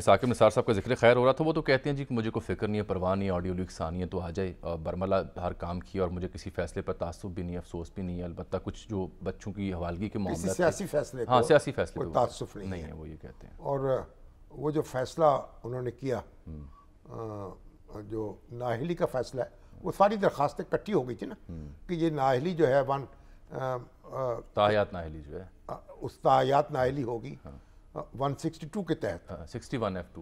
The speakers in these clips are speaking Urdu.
ثاقب نثار صاحب کا ذکر خیر ہو رہا تھا، وہ تو کہتے ہیں جی کہ مجھے کوئی فکر نہیں ہے، پرواہ نہیں ہے، آڈیو لیکس آنی ہے تو آ جائے، برملا ہر کام کیا اور مجھے کسی فیصلے پر تعصب بھی نہیں ہے، افسوس بھی نہیں ہے، البتہ کچھ جو بچوں کی حوالگی کے کسی معاملات سیاسی فیصلے ہاں کو سیاسی فیصلے کوئی پہ تعصف نہیں ہے، وہ یہ کہتے ہیں۔ اور وہ جو فیصلہ انہوں نے کیا جو نااہلی کا فیصلہ ہے، وہ ساری درخواستیں کٹھی ہو گئی تھی نا کہ یہ نااہلی جو ہے تاحیات نااہلی جو ہے استایات نااہلی ہوگی 162 کے تحت 61F2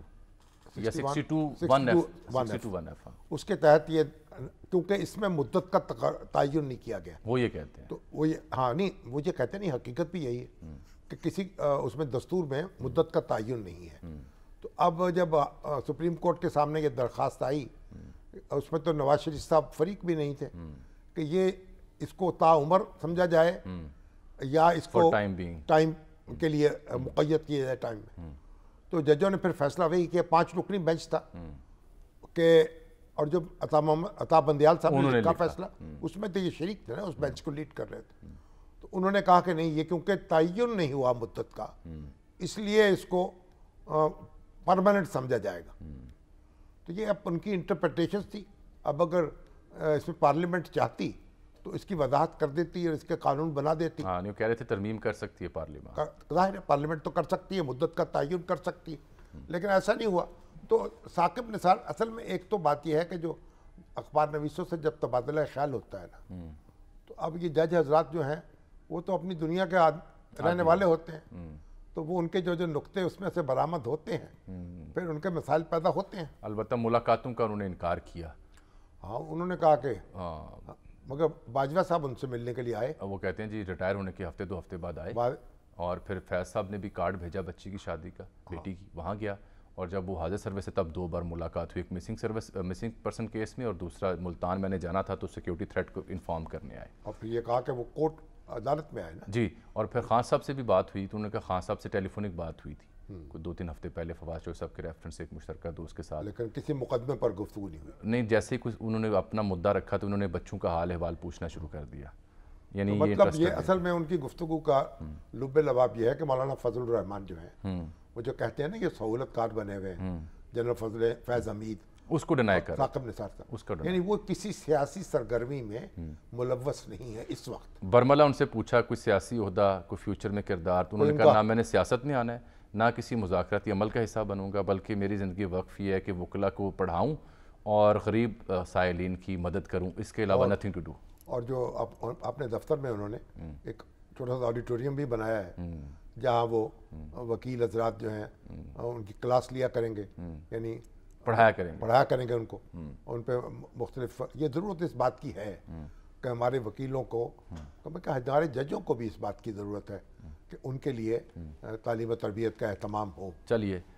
یا 61F 62(1)F اس کے تحت یہ، کیونکہ اس میں مدت کا تعین نہیں کیا گیا، وہ یہ کہتے ہیں۔ تو وہ ہاں نہیں، وہ یہ کہتے ہیں نہیں، حقیقت بھی یہی ہے کہ کسی اس میں دستور میں مدت کا تعین نہیں ہے۔ تو اب جب سپریم کورٹ کے سامنے یہ درخواست آئی، اس میں تو نواز شریف صاحب فریق بھی نہیں تھے کہ یہ اس کو تا عمر سمجھا جائے یا اس کو ٹائم کے لیے مقید کیا جائے ٹائم میں۔ تو ججوں نے پھر فیصلہ وہی کیا، 5 رکنی بینچ تھا کہ، اور جو عطا بندیال صاحب نے لکھا فیصلہ، اس میں تو یہ شریک تھے نا، اس بینچ کو لیڈ کر رہے تھے، تو انہوں نے کہا کہ نہیں، یہ کیونکہ تعین نہیں ہوا مدت کا، اس لیے اس کو پرماننٹ سمجھا جائے گا۔ تو یہ اب ان کی انٹرپریٹیشن تھی۔ اب اگر اس میں پارلیمنٹ چاہتی تو اس کی وضاحت کر دیتی اور اس کے قانون بنا دیتی۔ ہاں نہیں، کہہ رہے تھے ترمیم کر سکتی ہے پارلیمنٹ، ظاہر ہے پارلیمنٹ تو کر سکتی ہے، مدت کا تعین کر سکتی ہے، لیکن ایسا نہیں ہوا۔ تو ثاقب نثار، اصل میں ایک تو بات یہ ہے کہ جو اخبار نویسوں سے جب تبادلہ خیال ہوتا ہے نا، تو اب یہ جج حضرات جو ہیں وہ تو اپنی دنیا کے رہنے والے ہوتے ہیں، تو وہ ان کے جو نقطے اس میں سے برآمد ہوتے ہیں، پھر ان کے مسائل پیدا ہوتے ہیں۔ البتہ ملاقاتوں کا انہوں نے انکار کیا۔ ہاں انہوں نے کہا کہ مگر باجوہ صاحب ان سے ملنے کے لیے آئے، وہ کہتے ہیں جی ریٹائر ہونے کے ہفتے 2 ہفتے بعد آئے، اور پھر فیض صاحب نے بھی کارڈ بھیجا بچی کی شادی کا، بیٹی کی، وہاں گیا، اور جب وہ حاضر سروس سے تب 2 بار ملاقات ہوئی، ایک مسنگ پرسن کیس میں، اور دوسرا ملتان میں نے جانا تھا تو سیکیورٹی تھریٹ کو انفارم کرنے آئے، اور پھر یہ کہا کہ وہ کورٹ عدالت میں آئے نا جی۔ اور پھر خان صاحب سے بھی بات ہوئی، تو انہوں نے کہا خان صاحب سے ٹیلی فونک بات ہوئی تھی کوئی 2-3 ہفتے پہلے فواز چوہدری صاحب کے ریفرنس سے ایک مشترکہ دوست کے ساتھ، لیکن کسی مقدمے پر گفتگو نہیں ہوئی۔ نہیں، جیسے ہی کچھ انہوں نے اپنا مدعا رکھا تو انہوں نے بچوں کا حال احوال پوچھنا شروع کر دیا، یعنی مطلب یہ اصل میں ان کی گفتگو کا لب لباب یہ ہے کہ مولانا فضل الرحمان جو ہیں، وہ جو کہتے ہیں نا یہ سہولت کار بنے ہوئے ہیں، جنرل فیض حمید، اس کو ڈینائی کر ثاقب نثار صاحب، یعنی وہ کسی سیاسی سرگرمی میں ملوث نہیں ہے اس وقت۔ برملا ان سے پوچھا کوئی سیاسی عہدہ، کوئی فیوچر میں کردار، تو انہوں نے کہا نہ میں نے سیاست میں آنا ہے، نہ کسی مذاکراتی عمل کا حصہ بنوں گا، بلکہ میری زندگی وقف یہ ہے کہ وکلا کو پڑھاؤں اور غریب سائلین کی مدد کروں، اس کے علاوہ نتھنگ ٹو ڈو۔ اور جو اپنے دفتر میں انہوں نے ایک چھوٹا سا آڈیٹوریم بھی بنایا ہے جہاں وہ وکیل حضرات جو ہیں ان کی کلاس لیا کریں گے، یعنی پڑھایا کریں گے ان کو، ان پہ مختلف، یہ ضرورت اس بات کی ہے کہ ہمارے وکیلوں کو، ہمارے ججوں کو بھی اس بات کی ضرورت ہے کہ ان کے لیے تعلیم و تربیت کا اہتمام ہو۔ چلیے